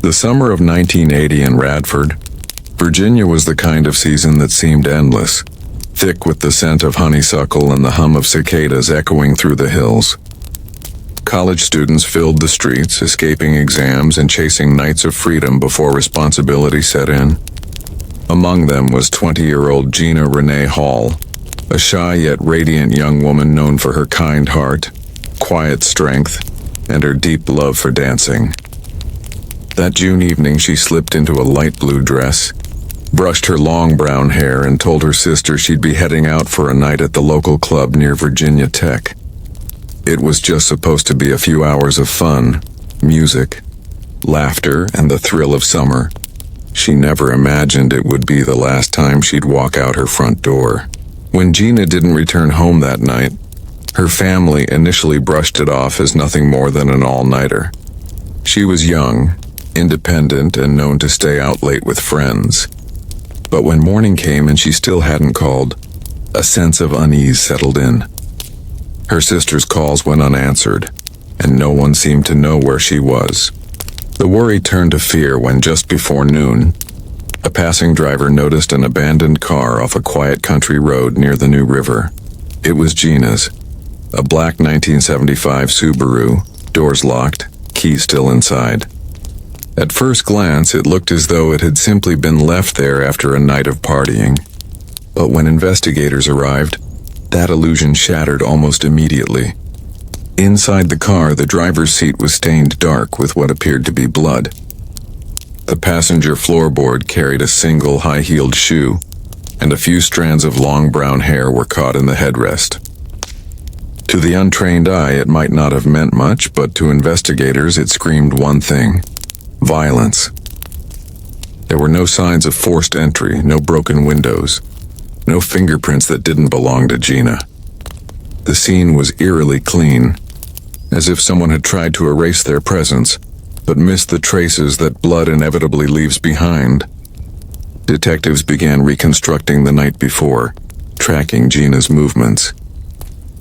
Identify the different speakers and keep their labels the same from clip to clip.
Speaker 1: The summer of 1980 in Radford, Virginia was the kind of season that seemed endless, thick with the scent of honeysuckle and the hum of cicadas echoing through the hills. College students filled the streets, escaping exams and chasing nights of freedom before responsibility set in. Among them was 20-year-old Gina Renee Hall, a shy yet radiant young woman known for her kind heart, quiet strength, and her deep love for dancing. That June evening, she slipped into a light blue dress, brushed her long brown hair, and told her sister she'd be heading out for a night at the local club near Virginia Tech. It was just supposed to be a few hours of fun, music, laughter, and the thrill of summer. She never imagined it would be the last time she'd walk out her front door. When Gina didn't return home that night, her family initially brushed it off as nothing more than an all-nighter. She was young, independent, and known to stay out late with friends. But when morning came and she still hadn't called, a sense of unease settled in. Her sister's calls went unanswered, and no one seemed to know where she was. The worry turned to fear when, just before noon, a passing driver noticed an abandoned car off a quiet country road near the New River. It was Gina's, a black 1975 Subaru, doors locked, keys still inside. At first glance, it looked as though it had simply been left there after a night of partying. But when investigators arrived, that illusion shattered almost immediately. Inside the car, the driver's seat was stained dark with what appeared to be blood. The passenger floorboard carried a single high-heeled shoe, and a few strands of long brown hair were caught in the headrest. To the untrained eye, it might not have meant much, but to investigators, it screamed one thing: violence. There were no signs of forced entry, no broken windows, no fingerprints that didn't belong to Gina. The scene was eerily clean, as if someone had tried to erase their presence, but missed the traces that blood inevitably leaves behind. Detectives began reconstructing the night before, tracking Gina's movements.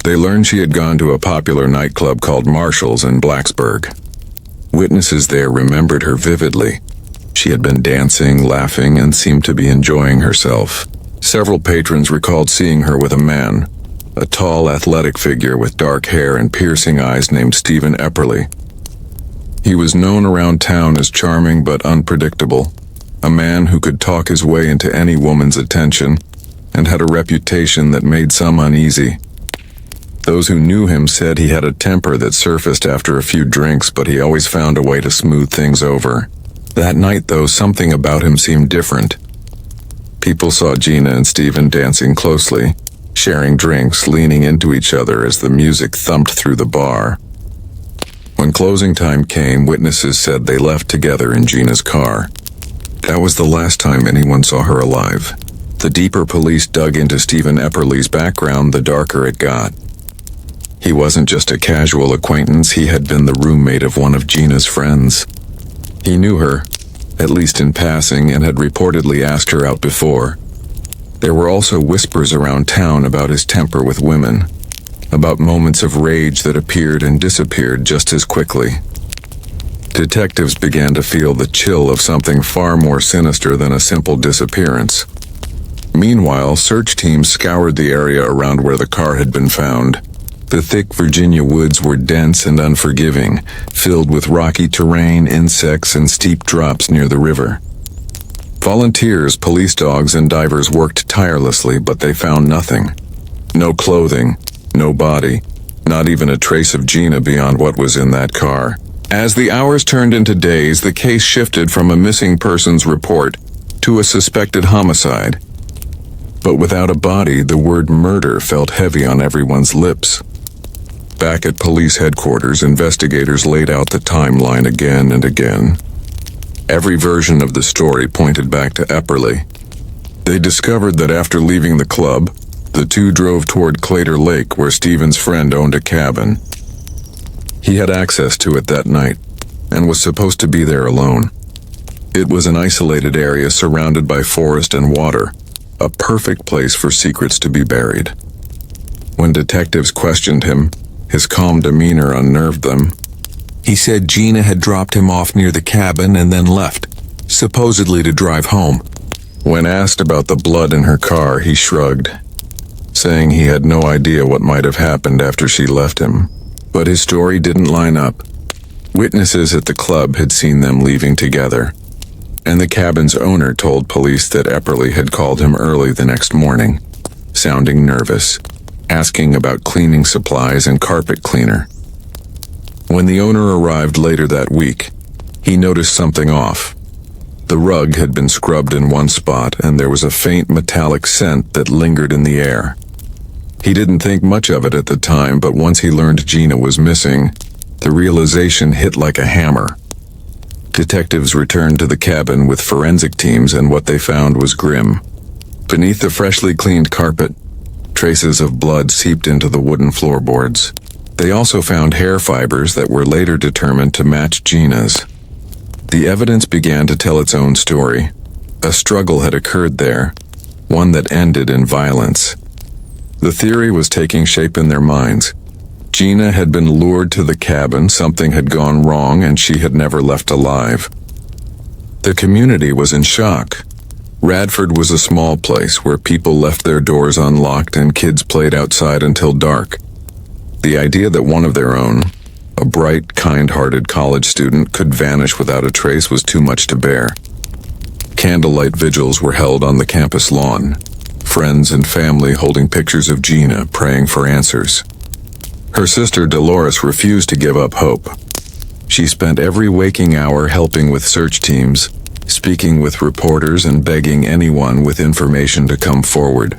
Speaker 1: They learned she had gone to a popular nightclub called Marshall's in Blacksburg. Witnesses there remembered her vividly. She had been dancing, laughing, and seemed to be enjoying herself. Several patrons recalled seeing her with a man, a tall, athletic figure with dark hair and piercing eyes named Stephen Epperly. He was known around town as charming but unpredictable, a man who could talk his way into any woman's attention, and had a reputation that made some uneasy. Those who knew him said he had a temper that surfaced after a few drinks, but he always found a way to smooth things over. That night, though, something about him seemed different. People saw Gina and Stephen dancing closely, sharing drinks, leaning into each other as the music thumped through the bar. When closing time came, witnesses said they left together in Gina's car. That was the last time anyone saw her alive. The deeper police dug into Stephen Epperly's background, the darker it got. He wasn't just a casual acquaintance, he had been the roommate of one of Gina's friends. He knew her, at least in passing, and had reportedly asked her out before. There were also whispers around town about his temper with women, about moments of rage that appeared and disappeared just as quickly. Detectives began to feel the chill of something far more sinister than a simple disappearance. Meanwhile, search teams scoured the area around where the car had been found. The thick Virginia woods were dense and unforgiving, filled with rocky terrain, insects, and steep drops near the river. Volunteers, police dogs, and divers worked tirelessly, but they found nothing. No clothing, no body, not even a trace of Gina beyond what was in that car. As the hours turned into days, the case shifted from a missing persons report to a suspected homicide. But without a body, the word murder felt heavy on everyone's lips. Back at police headquarters, investigators laid out the timeline again and again. Every version of the story pointed back to Epperly. They discovered that after leaving the club, the two drove toward Clater Lake, where Stephen's friend owned a cabin. He had access to it that night, and was supposed to be there alone. It was an isolated area surrounded by forest and water, a perfect place for secrets to be buried. When detectives questioned him, his calm demeanor unnerved them.
Speaker 2: He said Gina had dropped him off near the cabin and then left, supposedly to drive home.
Speaker 1: When asked about the blood in her car, he shrugged, saying he had no idea what might have happened after she left him. But his story didn't line up. Witnesses at the club had seen them leaving together, and the cabin's owner told police that Epperly had called him early the next morning, sounding nervous, asking about cleaning supplies and carpet cleaner. When the owner arrived later that week, he noticed something off. The rug had been scrubbed in one spot, and there was a faint metallic scent that lingered in the air. He didn't think much of it at the time, but once he learned Gina was missing, the realization hit like a hammer. Detectives returned to the cabin with forensic teams, and what they found was grim. Beneath the freshly cleaned carpet, traces of blood seeped into the wooden floorboards. They also found hair fibers that were later determined to match Gina's. The evidence began to tell its own story. A struggle had occurred there, one that ended in violence. The theory was taking shape in their minds. Gina had been lured to the cabin, something had gone wrong, and she had never left alive. The community was in shock. Radford was a small place where people left their doors unlocked and kids played outside until dark. The idea that one of their own, a bright, kind-hearted college student, could vanish without a trace was too much to bear. Candlelight vigils were held on the campus lawn, friends and family holding pictures of Gina, praying for answers. Her sister Dolores refused to give up hope. She spent every waking hour helping with search teams, speaking with reporters and begging anyone with information to come forward.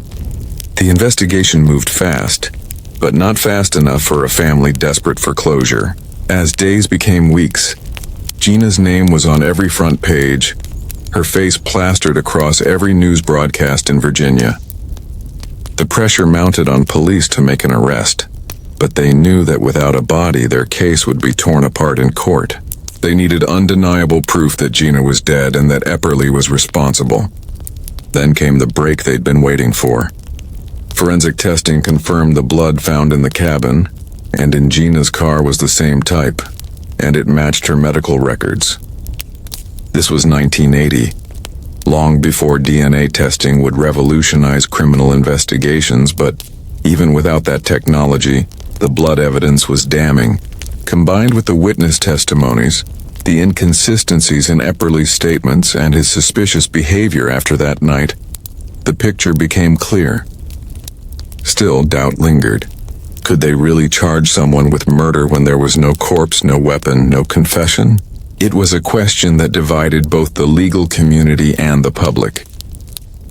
Speaker 1: The investigation moved fast, but not fast enough for a family desperate for closure. As days became weeks, Gina's name was on every front page, her face plastered across every news broadcast in Virginia. The pressure mounted on police to make an arrest, but they knew that without a body, their case would be torn apart in court. They needed undeniable proof that Gina was dead and that Epperly was responsible. Then came the break they'd been waiting for. Forensic testing confirmed the blood found in the cabin, and in Gina's car was the same type, and it matched her medical records. This was 1980, long before DNA testing would revolutionize criminal investigations, but even without that technology, the blood evidence was damning. Combined with the witness testimonies, the inconsistencies in Epperly's statements, and his suspicious behavior after that night, the picture became clear. Still, doubt lingered. Could they really charge someone with murder when there was no corpse, no weapon, no confession? It was a question that divided both the legal community and the public.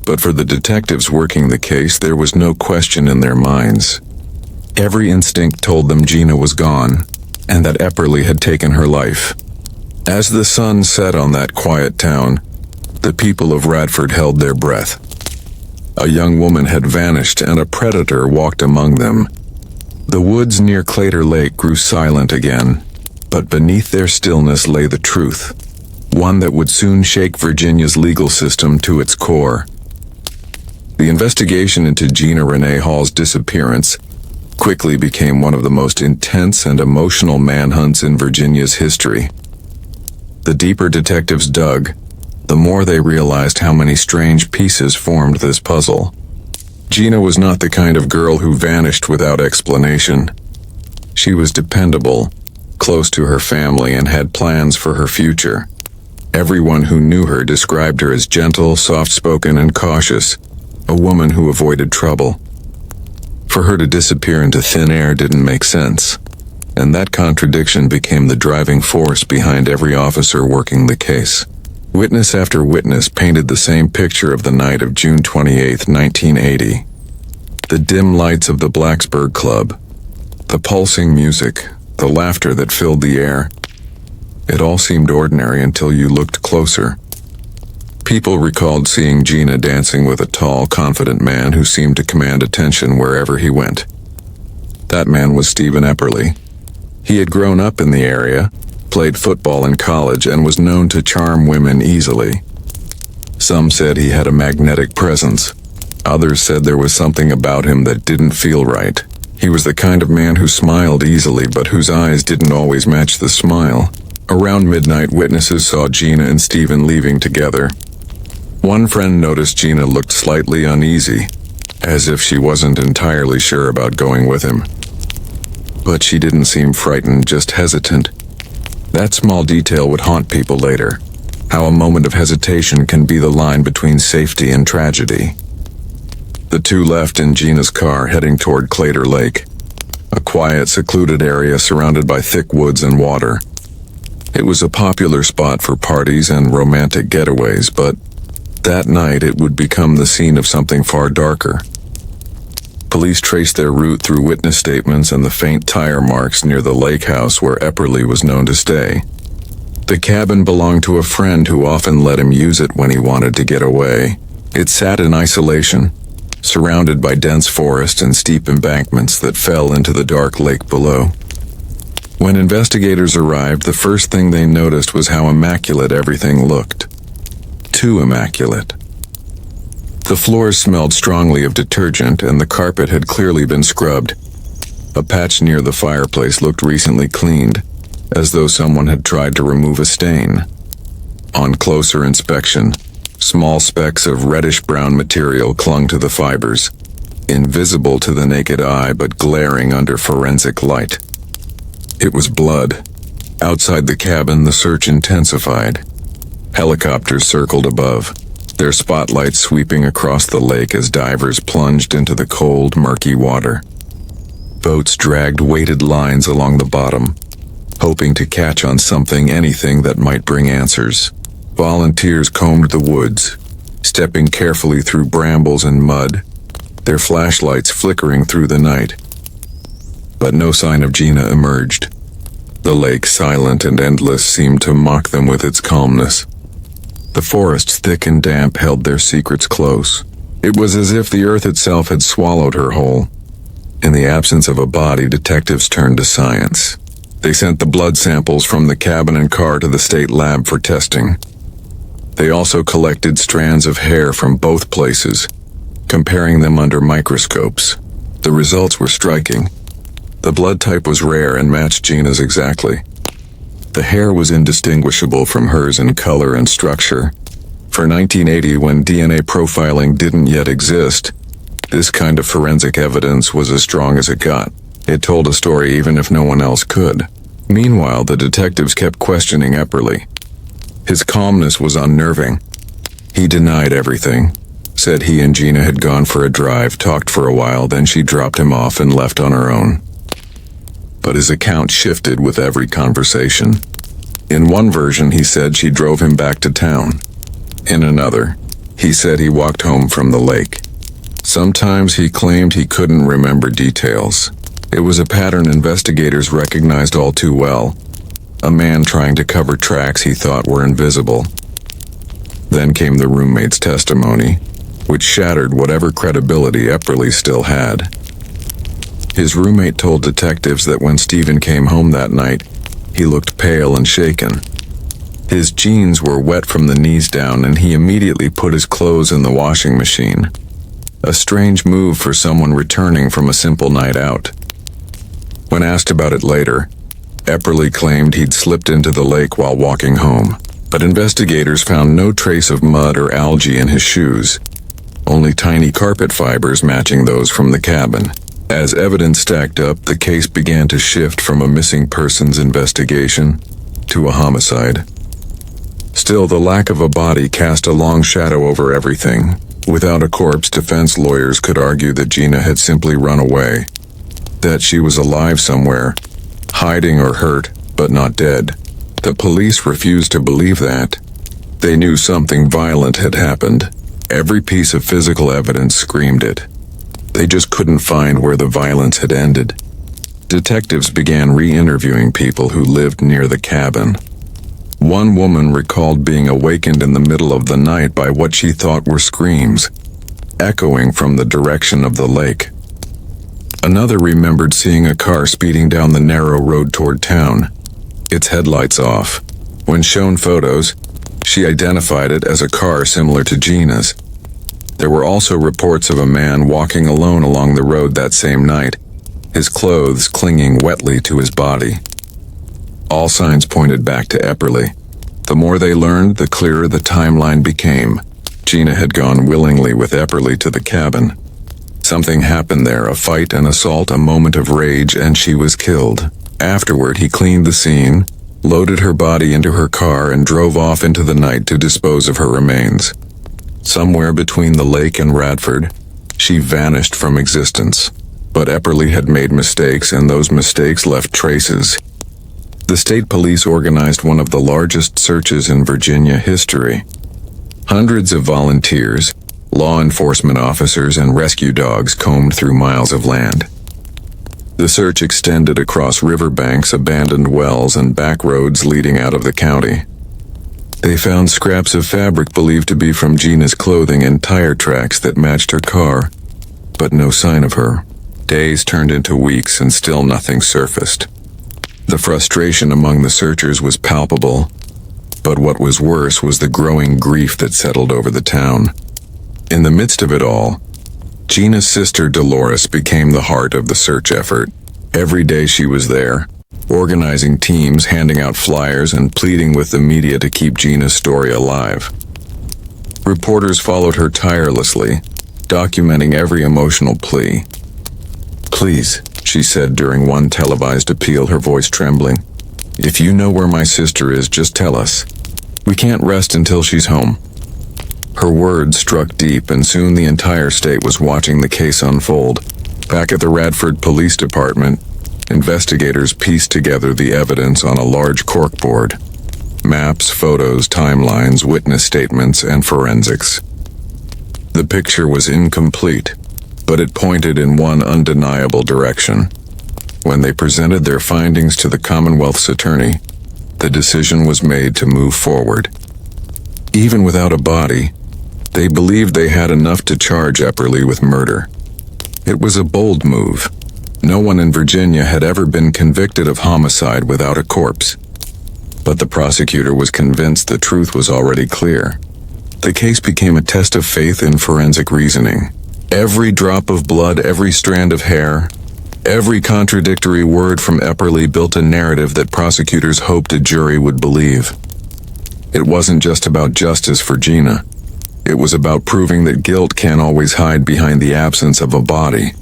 Speaker 1: But for the detectives working the case, there was no question in their minds. Every instinct told them Gina was gone, and that Epperly had taken her life. As the sun set on that quiet town, the people of Radford held their breath. A young woman had vanished, and a predator walked among them. The woods near Clater Lake grew silent again, but beneath their stillness lay the truth, one that would soon shake Virginia's legal system to its core. The investigation into Gina Renee Hall's disappearance quickly became one of the most intense and emotional manhunts in Virginia's history. The deeper detectives dug, the more they realized how many strange pieces formed this puzzle. Gina was not the kind of girl who vanished without explanation. She was dependable, close to her family, and had plans for her future. Everyone who knew her described her as gentle, soft-spoken, and cautious, a woman who avoided trouble. For her to disappear into thin air didn't make sense, and that contradiction became the driving force behind every officer working the case. Witness after witness painted the same picture of the night of June 28, 1980. The dim lights of the Blacksburg Club, the pulsing music, the laughter that filled the air. It all seemed ordinary until you looked closer. People recalled seeing Gina dancing with a tall, confident man who seemed to command attention wherever he went. That man was Stephen Epperly. He had grown up in the area, played football in college, and was known to charm women easily. Some said he had a magnetic presence. Others said there was something about him that didn't feel right. He was the kind of man who smiled easily but whose eyes didn't always match the smile. Around midnight, witnesses saw Gina and Stephen leaving together. One friend noticed Gina looked slightly uneasy, as if she wasn't entirely sure about going with him. But she didn't seem frightened, just hesitant. That small detail would haunt people later. How a moment of hesitation can be the line between safety and tragedy. The two left in Gina's car, heading toward Claytor Lake, a quiet, secluded area surrounded by thick woods and water. It was a popular spot for parties and romantic getaways, but that night it would become the scene of something far darker. Police traced their route through witness statements and the faint tire marks near the lake house where Epperly was known to stay. The cabin belonged to a friend who often let him use it when he wanted to get away. It sat in isolation, surrounded by dense forest and steep embankments that fell into the dark lake below. When investigators arrived, the first thing they noticed was how immaculate everything looked. Too immaculate. The floors smelled strongly of detergent, and the carpet had clearly been scrubbed. A patch near the fireplace looked recently cleaned, as though someone had tried to remove a stain. On closer inspection, small specks of reddish-brown material clung to the fibers, invisible to the naked eye but glaring under forensic light. It was blood. Outside the cabin, the search intensified. Helicopters circled above, their spotlights sweeping across the lake as divers plunged into the cold, murky water. Boats dragged weighted lines along the bottom, hoping to catch on anything that might bring answers. Volunteers combed the woods, stepping carefully through brambles and mud, their flashlights flickering through the night. But no sign of Gina emerged. The lake, silent and endless, seemed to mock them with its calmness. The forests, thick and damp, held their secrets close. It was as if the earth itself had swallowed her whole. In the absence of a body, detectives turned to science. They sent the blood samples from the cabin and car to the state lab for testing. They also collected strands of hair from both places, comparing them under microscopes. The results were striking. The blood type was rare and matched Gina's exactly. The hair was indistinguishable from hers in color and structure. For 1980, when DNA profiling didn't yet exist, this kind of forensic evidence was as strong as it got. It told a story even if no one else could. Meanwhile, the detectives kept questioning Epperly. His calmness was unnerving. He denied everything, said he and Gina had gone for a drive, talked for a while, then she dropped him off and left on her own. But his account shifted with every conversation. In one version, he said she drove him back to town. In another, he said he walked home from the lake. Sometimes he claimed he couldn't remember details. It was a pattern investigators recognized all too well. A man trying to cover tracks he thought were invisible. Then came the roommate's testimony, which shattered whatever credibility Epperly still had. His roommate told detectives that when Stephen came home that night, he looked pale and shaken. His jeans were wet from the knees down, and he immediately put his clothes in the washing machine. A strange move for someone returning from a simple night out. When asked about it later, Epperly claimed he'd slipped into the lake while walking home, but investigators found no trace of mud or algae in his shoes, only tiny carpet fibers matching those from the cabin. As evidence stacked up, the case began to shift from a missing persons investigation to a homicide. Still, the lack of a body cast a long shadow over everything. Without a corpse, defense lawyers could argue that Gina had simply run away, that she was alive somewhere, hiding or hurt, but not dead. The police refused to believe that. They knew something violent had happened. Every piece of physical evidence screamed it. They just couldn't find where the violence had ended. Detectives began re-interviewing people who lived near the cabin. One woman recalled being awakened in the middle of the night by what she thought were screams, echoing from the direction of the lake. Another remembered seeing a car speeding down the narrow road toward town, its headlights off. When shown photos, she identified it as a car similar to Gina's. There were also reports of a man walking alone along the road that same night, his clothes clinging wetly to his body. All signs pointed back to Epperly. The more they learned, the clearer the timeline became. Gina had gone willingly with Epperly to the cabin. Something happened there, a fight, an assault, a moment of rage, and she was killed. Afterward, he cleaned the scene, loaded her body into her car, and drove off into the night to dispose of her remains. Somewhere between the lake and Radford, she vanished from existence. But Epperly had made mistakes, and those mistakes left traces. The state police organized one of the largest searches in Virginia history. Hundreds of volunteers, law enforcement officers, and rescue dogs combed through miles of land. The search extended across riverbanks, abandoned wells, and back roads leading out of the county. They found scraps of fabric believed to be from Gina's clothing and tire tracks that matched her car, but no sign of her. Days turned into weeks and still nothing surfaced. The frustration among the searchers was palpable, but what was worse was the growing grief that settled over the town. In the midst of it all, Gina's sister Dolores became the heart of the search effort. Every day she was there, organizing teams, handing out flyers, and pleading with the media to keep Gina's story alive. Reporters followed her tirelessly, documenting every emotional plea. "Please," she said during one televised appeal, her voice trembling. "If you know where my sister is, just tell us. We can't rest until she's home." Her words struck deep, and soon the entire state was watching the case unfold. Back at the Radford Police Department, investigators pieced together the evidence on a large corkboard. Maps, photos, timelines, witness statements, and forensics. The picture was incomplete, but it pointed in one undeniable direction. When they presented their findings to the Commonwealth's attorney, the decision was made to move forward. Even without a body, they believed they had enough to charge Epperly with murder. It was a bold move. No one in Virginia had ever been convicted of homicide without a corpse. But the prosecutor was convinced the truth was already clear. The case became a test of faith in forensic reasoning. Every drop of blood, every strand of hair, every contradictory word from Epperly built a narrative that prosecutors hoped a jury would believe. It wasn't just about justice for Gina. It was about proving that guilt can't always hide behind the absence of a body.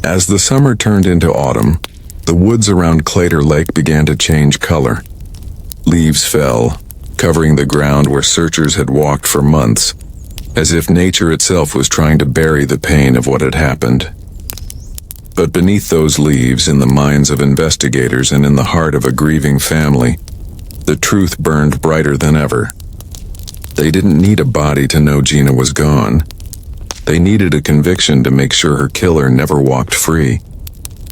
Speaker 1: As the summer turned into autumn, the woods around Claytor Lake began to change color. Leaves fell, covering the ground where searchers had walked for months, as if nature itself was trying to bury the pain of what had happened. But beneath those leaves, in the minds of investigators and in the heart of a grieving family, the truth burned brighter than ever. They didn't need a body to know Gina was gone. They needed a conviction to make sure her killer never walked free.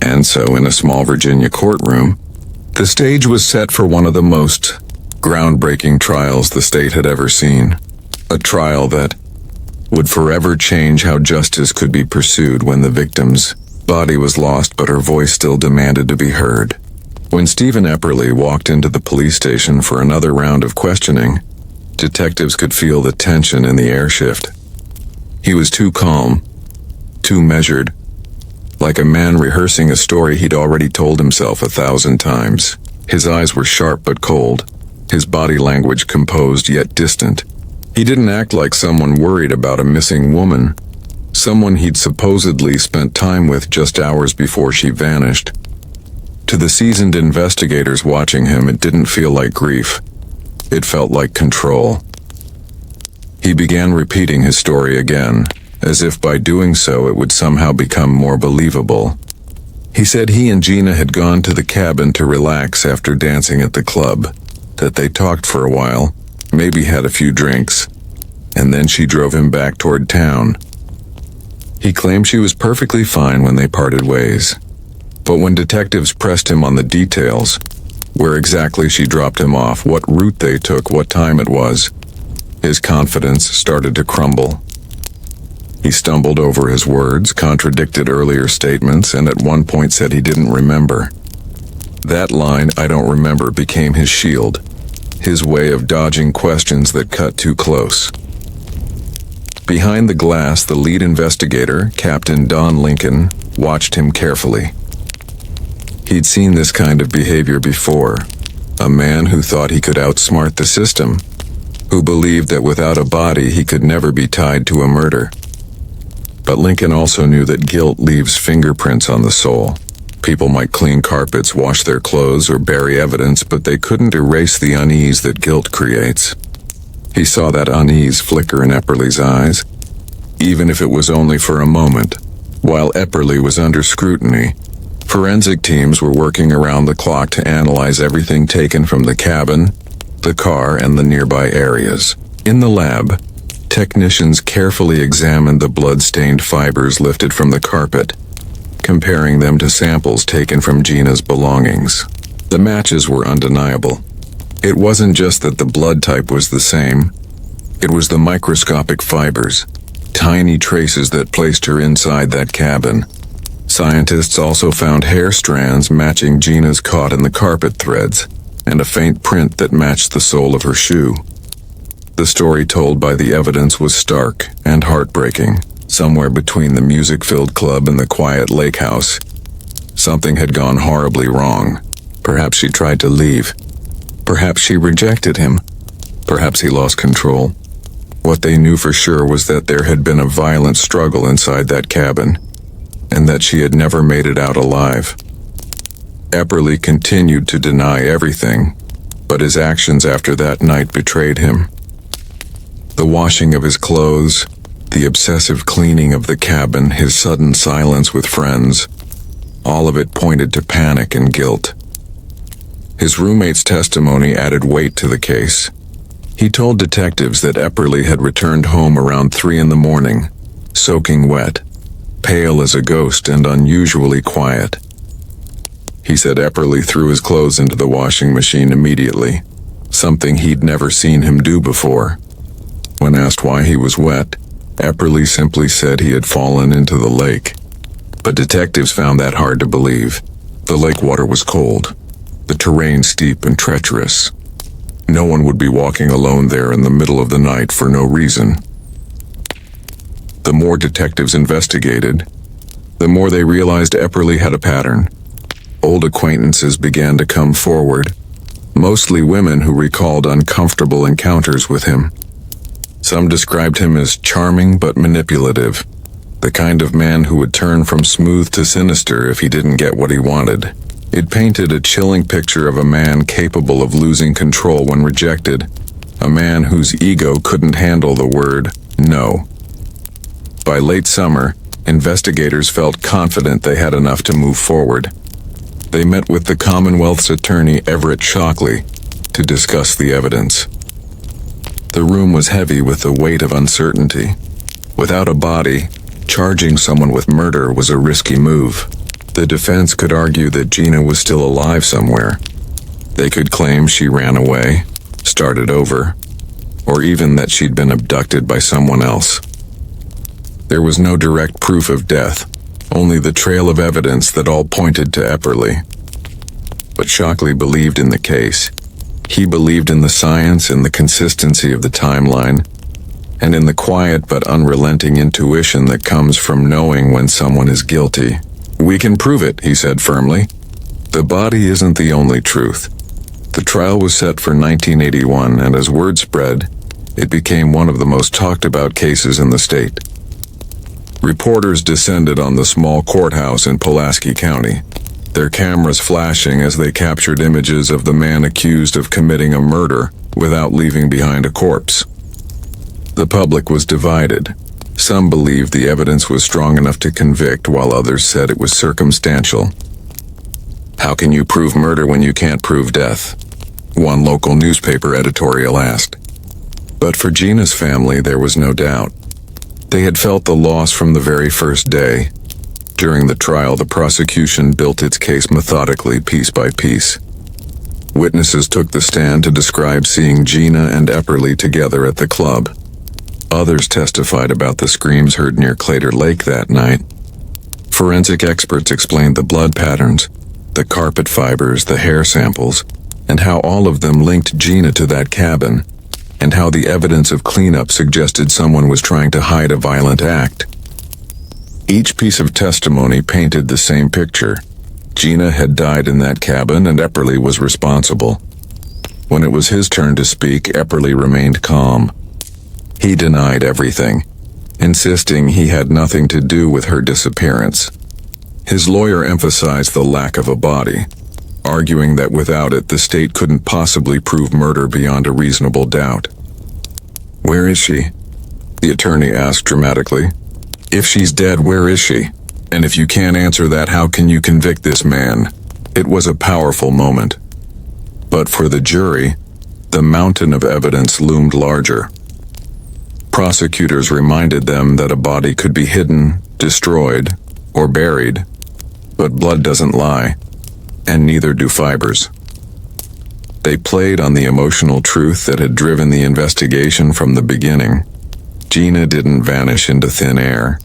Speaker 1: And so, in a small Virginia courtroom, the stage was set for one of the most groundbreaking trials the state had ever seen. A trial that would forever change how justice could be pursued when the victim's body was lost but her voice still demanded to be heard. When Stephen Epperly walked into the police station for another round of questioning, detectives could feel the tension in the air shift. He was too calm, too measured, like a man rehearsing a story he'd already told himself 1,000 times. His eyes were sharp but cold, his body language composed yet distant. He didn't act like someone worried about a missing woman, someone he'd supposedly spent time with just hours before she vanished. To the seasoned investigators watching him, it didn't feel like grief. It felt like control. He began repeating his story again, as if by doing so it would somehow become more believable. He said he and Gina had gone to the cabin to relax after dancing at the club, that they talked for a while, maybe had a few drinks, and then she drove him back toward town. He claimed she was perfectly fine when they parted ways. But when detectives pressed him on the details, where exactly she dropped him off, what route they took, what time it was, his confidence started to crumble. He stumbled over his words, contradicted earlier statements, and at one point said he didn't remember. That line, "I don't remember," became his shield, his way of dodging questions that cut too close. Behind the glass, the lead investigator, Captain Don Lincoln, watched him carefully. He'd seen this kind of behavior before. A man who thought he could outsmart the system, who believed that without a body he could never be tied to a murder. But Lincoln also knew that guilt leaves fingerprints on the soul. People might clean carpets, wash their clothes, or bury evidence, but they couldn't erase the unease that guilt creates. He saw that unease flicker in Epperly's eyes, even if it was only for a moment. While Epperly was under scrutiny, forensic teams were working around the clock to analyze everything taken from the cabin, the car, and the nearby areas. In the lab, technicians carefully examined the blood-stained fibers lifted from the carpet, comparing them to samples taken from Gina's belongings. The matches were undeniable. It wasn't just that the blood type was the same, it was the microscopic fibers, tiny traces that placed her inside that cabin. Scientists also found hair strands matching Gina's caught in the carpet threads, and a faint print that matched the sole of her shoe. The story told by the evidence was stark and heartbreaking. Somewhere between the music-filled club and the quiet lake house, something had gone horribly wrong. Perhaps she tried to leave. Perhaps she rejected him. Perhaps he lost control. What they knew for sure was that there had been a violent struggle inside that cabin, and that she had never made it out alive. Epperly continued to deny everything, but his actions after that night betrayed him. The washing of his clothes, the obsessive cleaning of the cabin, his sudden silence with friends, all of it pointed to panic and guilt. His roommate's testimony added weight to the case. He told detectives that Epperly had returned home around 3 a.m, soaking wet, pale as a ghost and unusually quiet. He said Epperly threw his clothes into the washing machine immediately, something he'd never seen him do before. When asked why he was wet, Epperly simply said he had fallen into the lake. But detectives found that hard to believe. The lake water was cold, the terrain steep and treacherous. No one would be walking alone there in the middle of the night for no reason. The more detectives investigated, the more they realized Epperly had a pattern. Old acquaintances began to come forward, mostly women who recalled uncomfortable encounters with him. Some described him as charming but manipulative, the kind of man who would turn from smooth to sinister if he didn't get what he wanted. It painted a chilling picture of a man capable of losing control when rejected, a man whose ego couldn't handle the word no. By late summer, investigators felt confident they had enough to move forward. They met with the Commonwealth's attorney Everett Shockley to discuss the evidence. The room was heavy with the weight of uncertainty. Without a body, charging someone with murder was a risky move. The defense could argue that Gina was still alive somewhere. They could claim she ran away, started over, or even that she'd been abducted by someone else. There was no direct proof of death, only the trail of evidence that all pointed to Epperly. But Shockley believed in the case. He believed in the science and the consistency of the timeline, and in the quiet but unrelenting intuition that comes from knowing when someone is guilty. "We can prove it," he said firmly. The body isn't the only truth. The trial was set for 1981, and as word spread, it became one of the most talked about cases in the state. Reporters descended on the small courthouse in Pulaski County, their cameras flashing as they captured images of the man accused of committing a murder without leaving behind a corpse. The public was divided. Some believed the evidence was strong enough to convict, while others said it was circumstantial. "How can you prove murder when you can't prove death?" one local newspaper editorial asked. But for Gina's family, there was no doubt. They had felt the loss from the very first day. During the trial, the prosecution built its case methodically, piece by piece. Witnesses took the stand to describe seeing Gina and Epperly together at the club. Others testified about the screams heard near Claytor Lake that night. Forensic experts explained the blood patterns, the carpet fibers, the hair samples, and how all of them linked Gina to that cabin, and how the evidence of cleanup suggested someone was trying to hide a violent act. Each piece of testimony painted the same picture. Gina had died in that cabin and Epperly was responsible. When it was his turn to speak, Epperly remained calm. He denied everything, insisting he had nothing to do with her disappearance. His lawyer emphasized the lack of a body, arguing that without it the state couldn't possibly prove murder beyond a reasonable doubt. "Where is she?" the attorney asked dramatically. "If she's dead, where is she? And if you can't answer that, how can you convict this man?" It was a powerful moment. But for the jury, the mountain of evidence loomed larger. Prosecutors reminded them that a body could be hidden, destroyed, or buried, but blood doesn't lie, and neither do fibers. They played on the emotional truth that had driven the investigation from the beginning. Gina didn't vanish into thin air.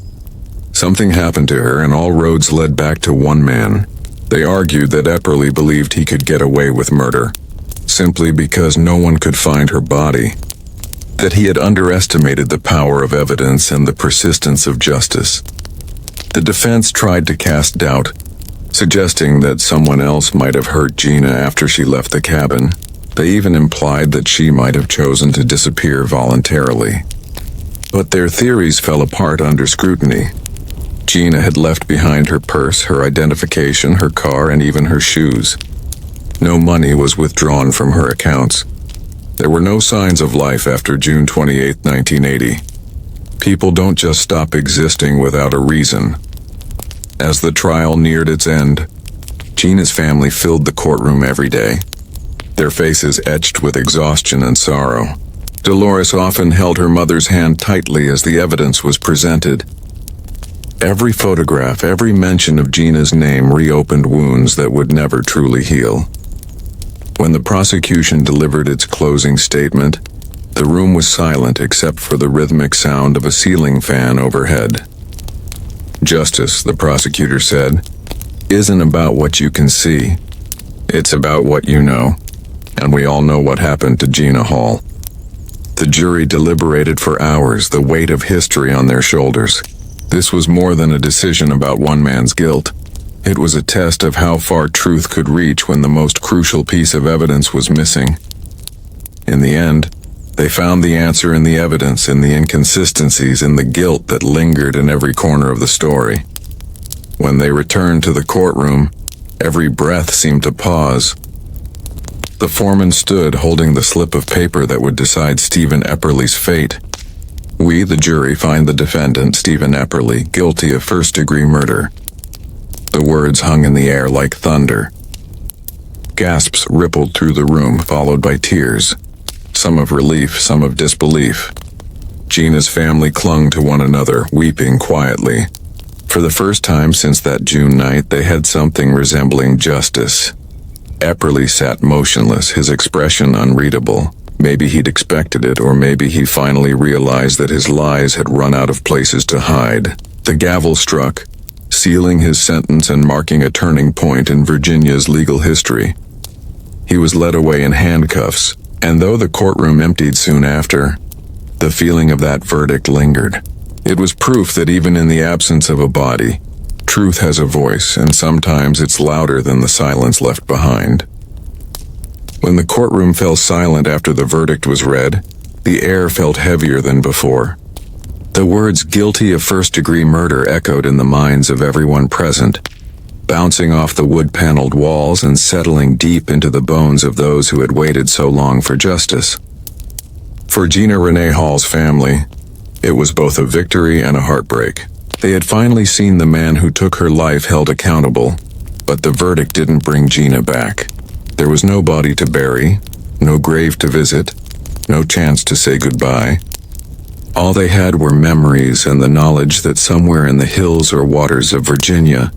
Speaker 1: Something happened to her and all roads led back to one man. They argued that Epperly believed he could get away with murder, simply because no one could find her body. That he had underestimated the power of evidence and the persistence of justice. The defense tried to cast doubt, suggesting that someone else might have hurt Gina after she left the cabin. They even implied that she might have chosen to disappear voluntarily. But their theories fell apart under scrutiny. Gina had left behind her purse, her identification, her car, and even her shoes. No money was withdrawn from her accounts. There were no signs of life after June 28, 1980. People don't just stop existing without a reason. As the trial neared its end, Gina's family filled the courtroom every day, their faces etched with exhaustion and sorrow. Dolores often held her mother's hand tightly as the evidence was presented. Every photograph, every mention of Gina's name reopened wounds that would never truly heal. When the prosecution delivered its closing statement, the room was silent except for the rhythmic sound of a ceiling fan overhead. "Justice," the prosecutor said, "isn't about what you can see. It's about what you know. And we all know what happened to Gina Hall." The jury deliberated for hours, the weight of history on their shoulders. This was more than a decision about one man's guilt. It was a test of how far truth could reach when the most crucial piece of evidence was missing. In the end, they found the answer in the evidence, in the inconsistencies, in the guilt that lingered in every corner of the story. When they returned to the courtroom, every breath seemed to pause. The foreman stood holding the slip of paper that would decide Stephen Epperly's fate. "We, the jury, find the defendant, Stephen Epperly, guilty of first-degree murder." The words hung in the air like thunder. Gasps rippled through the room, followed by tears, some of relief, some of disbelief. Gina's family clung to one another, weeping quietly. For the first time since that June night, they had something resembling justice. Epperly sat motionless, his expression unreadable. Maybe he'd expected it, or maybe he finally realized that his lies had run out of places to hide. The gavel struck, sealing his sentence and marking a turning point in Virginia's legal history. He was led away in handcuffs, and though the courtroom emptied soon after, the feeling of that verdict lingered. It was proof that even in the absence of a body, truth has a voice, and sometimes it's louder than the silence left behind. When the courtroom fell silent after the verdict was read, the air felt heavier than before. The words "guilty of first-degree murder" echoed in the minds of everyone present, bouncing off the wood-paneled walls and settling deep into the bones of those who had waited so long for justice. For Gina Renee Hall's family, it was both a victory and a heartbreak. They had finally seen the man who took her life held accountable, but the verdict didn't bring Gina back. There was no body to bury, no grave to visit, no chance to say goodbye. All they had were memories and the knowledge that somewhere in the hills or waters of Virginia,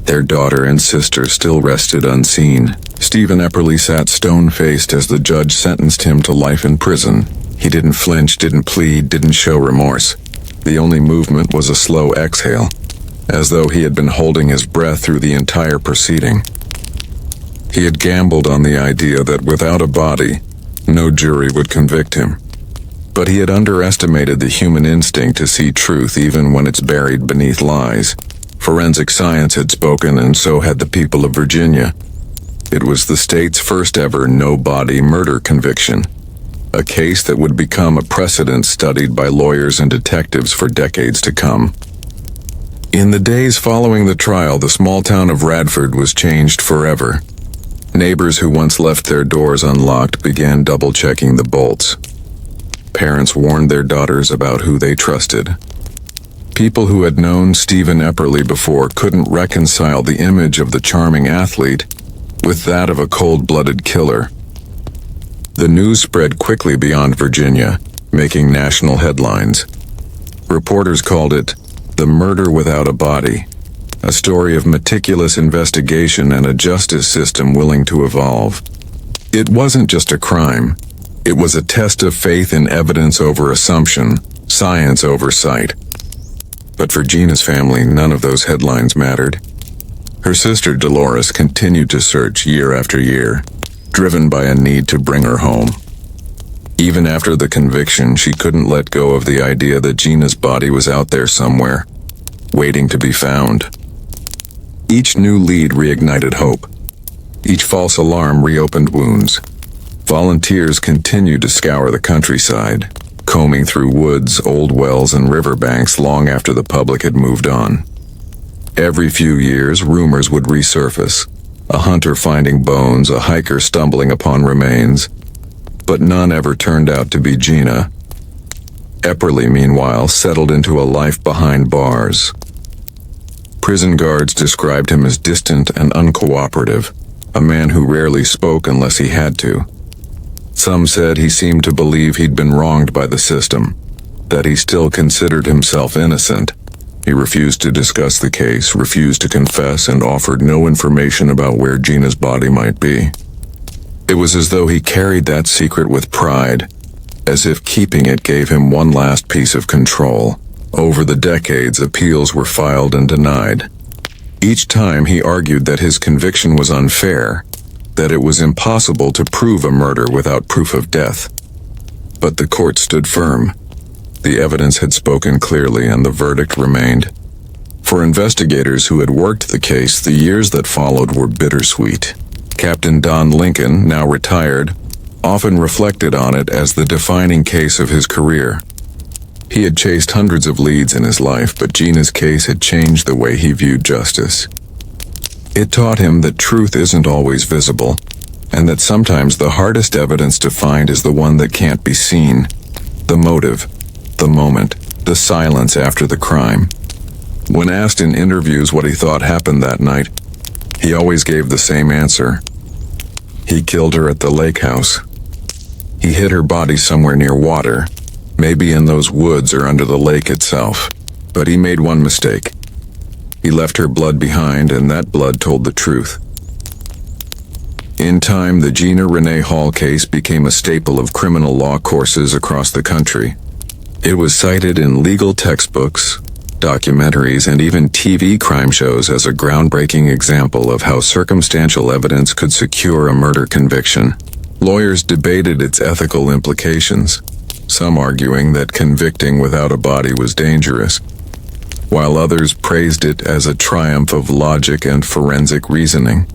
Speaker 1: their daughter and sister still rested unseen. Stephen Epperly sat stone-faced as the judge sentenced him to life in prison. He didn't flinch, didn't plead, didn't show remorse. The only movement was a slow exhale, as though he had been holding his breath through the entire proceeding. He had gambled on the idea that without a body, no jury would convict him. But he had underestimated the human instinct to see truth even when it's buried beneath lies. Forensic science had spoken, and so had the people of Virginia. It was the state's first ever no-body murder conviction, a case that would become a precedent studied by lawyers and detectives for decades to come. In the days following the trial, the small town of Radford was changed forever. Neighbors who once left their doors unlocked began double-checking the bolts. Parents warned their daughters about who they trusted. People who had known Stephen Epperly before couldn't reconcile the image of the charming athlete with that of a cold-blooded killer. The news spread quickly beyond Virginia, making national headlines. Reporters called it "The Murder Without a Body," a story of meticulous investigation and a justice system willing to evolve. It wasn't just a crime. It was a test of faith in evidence over assumption, science over sight. But for Gina's family, none of those headlines mattered. Her sister Dolores continued to search year after year, driven by a need to bring her home. Even after the conviction, she couldn't let go of the idea that Gina's body was out there somewhere, waiting to be found. Each new lead reignited hope. Each false alarm reopened wounds. Volunteers continued to scour the countryside, combing through woods, old wells, and riverbanks long after the public had moved on. Every few years, rumors would resurface. A hunter finding bones, a hiker stumbling upon remains. But none ever turned out to be Gina. Epperly, meanwhile, settled into a life behind bars. Prison guards described him as distant and uncooperative, a man who rarely spoke unless he had to. Some said he seemed to believe he'd been wronged by the system, that he still considered himself innocent. He refused to discuss the case, refused to confess, and offered no information about where Gina's body might be. It was as though he carried that secret with pride, as if keeping it gave him one last piece of control. Over the decades, appeals were filed and denied. Each time he argued that his conviction was unfair, that it was impossible to prove a murder without proof of death. But the court stood firm. The evidence had spoken clearly, and the verdict remained. For investigators who had worked the case, the years that followed were bittersweet. Captain Don Lincoln, now retired, often reflected on it as the defining case of his career. He had chased hundreds of leads in his life, but Gina's case had changed the way he viewed justice. It taught him that truth isn't always visible, and that sometimes the hardest evidence to find is the one that can't be seen. The motive, the moment, the silence after the crime. When asked in interviews what he thought happened that night, he always gave the same answer. He killed her at the lake house. He hid her body somewhere near water, maybe in those woods or under the lake itself. But he made one mistake. He left her blood behind, and that blood told the truth. In time, the Gina Renee Hall case became a staple of criminal law courses across the country. It was cited in legal textbooks, documentaries, and even TV crime shows as a groundbreaking example of how circumstantial evidence could secure a murder conviction. Lawyers debated its ethical implications, some arguing that convicting without a body was dangerous, while others praised it as a triumph of logic and forensic reasoning.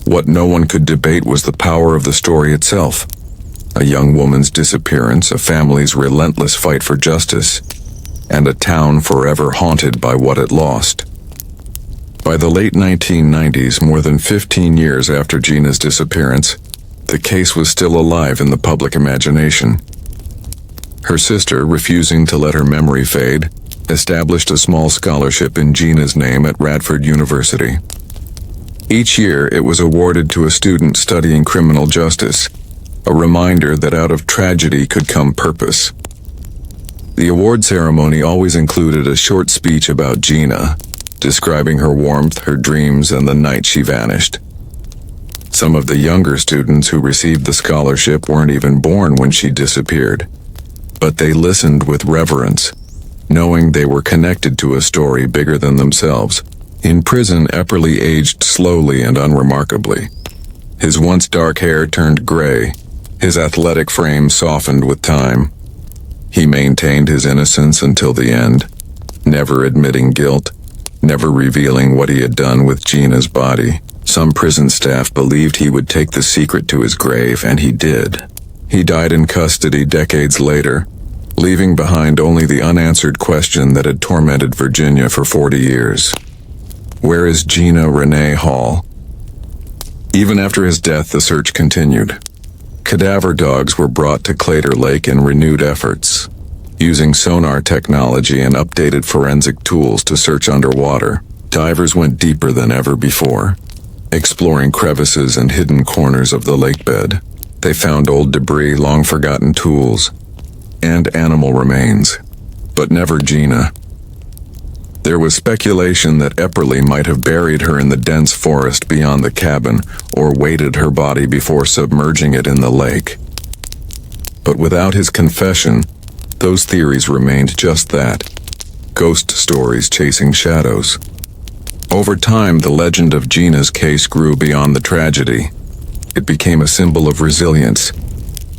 Speaker 1: What no one could debate was the power of the story itself. A young woman's disappearance, a family's relentless fight for justice, and a town forever haunted by what it lost. By the late 1990s, more than 15 years after Gina's disappearance, the case was still alive in the public imagination. Her sister, refusing to let her memory fade, established a small scholarship in Gina's name at Radford University. Each year, it was awarded to a student studying criminal justice, a reminder that out of tragedy could come purpose. The award ceremony always included a short speech about Gina, describing her warmth, her dreams, and the night she vanished. Some of the younger students who received the scholarship weren't even born when she disappeared, but they listened with reverence, knowing they were connected to a story bigger than themselves. In prison, Epperly aged slowly and unremarkably. His once dark hair turned gray, his athletic frame softened with time. He maintained his innocence until the end, never admitting guilt, never revealing what he had done with Gina's body. Some prison staff believed he would take the secret to his grave, and he did. He died in custody decades later, leaving behind only the unanswered question that had tormented Virginia for 40 years. Where is Gina Renee Hall? Even after his death, the search continued. Cadaver dogs were brought to Claytor Lake in renewed efforts, using sonar technology and updated forensic tools to search underwater. Divers went deeper than ever before, exploring crevices and hidden corners of the lake bed. They found old debris, long-forgotten tools, and animal remains, but never Gina. There was speculation that Epperly might have buried her in the dense forest beyond the cabin or weighted her body before submerging it in the lake. But without his confession, those theories remained just that, ghost stories chasing shadows. Over time, the legend of Gina's case grew beyond the tragedy. It became a symbol of resilience,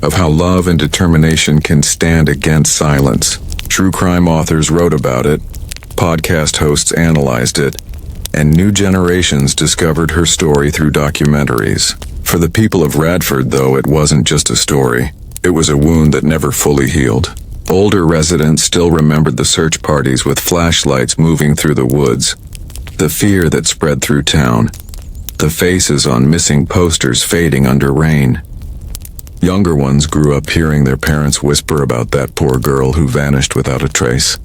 Speaker 1: of how love and determination can stand against silence. True crime authors wrote about it, podcast hosts analyzed it, and new generations discovered her story through documentaries. For the people of Radford, though, it wasn't just a story. It was a wound that never fully healed. Older residents still remembered the search parties with flashlights moving through the woods, the fear that spread through town, the faces on missing posters fading under rain. Younger ones grew up hearing their parents whisper about that poor girl who vanished without a trace.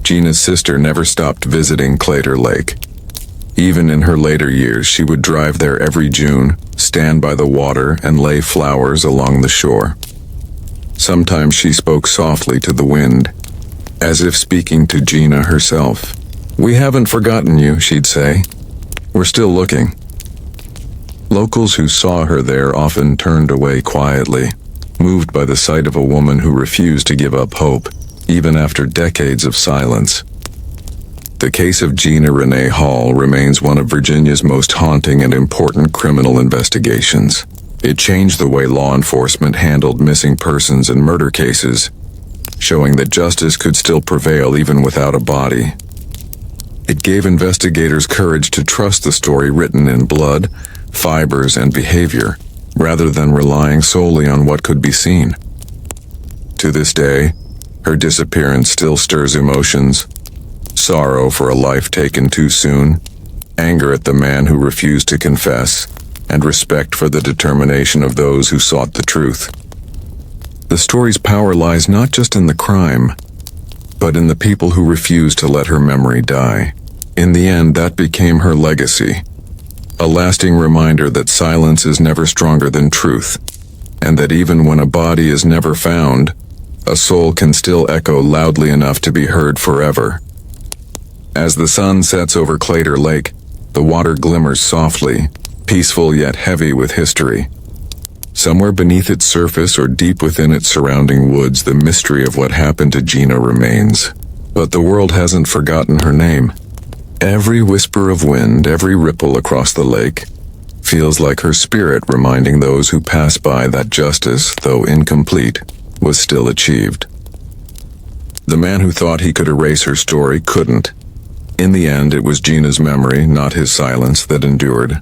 Speaker 1: Gina's sister never stopped visiting Claytor Lake. Even in her later years, she would drive there every June, stand by the water, and lay flowers along the shore. Sometimes she spoke softly to the wind, as if speaking to Gina herself. "We haven't forgotten you," she'd say. "We're still looking." Locals who saw her there often turned away quietly, moved by the sight of a woman who refused to give up hope, even after decades of silence. The case of Gina Renee Hall remains one of Virginia's most haunting and important criminal investigations. It changed the way law enforcement handled missing persons and murder cases, showing that justice could still prevail even without a body. It gave investigators courage to trust the story written in blood, fibers, and behavior, rather than relying solely on what could be seen. To this day, her disappearance still stirs emotions: sorrow for a life taken too soon, anger at the man who refused to confess, and respect for the determination of those who sought the truth. The story's power lies not just in the crime, but in the people who refused to let her memory die. In the end, that became her legacy, a lasting reminder that silence is never stronger than truth, and that even when a body is never found, a soul can still echo loudly enough to be heard forever. As the sun sets over Claytor Lake, the water glimmers softly, peaceful yet heavy with history. Somewhere beneath its surface or deep within its surrounding woods, the mystery of what happened to Gina remains. But the world hasn't forgotten her name. Every whisper of wind, every ripple across the lake, feels like her spirit reminding those who pass by that justice, though incomplete, was still achieved. The man who thought he could erase her story couldn't. In the end, it was Gina's memory, not his silence, that endured.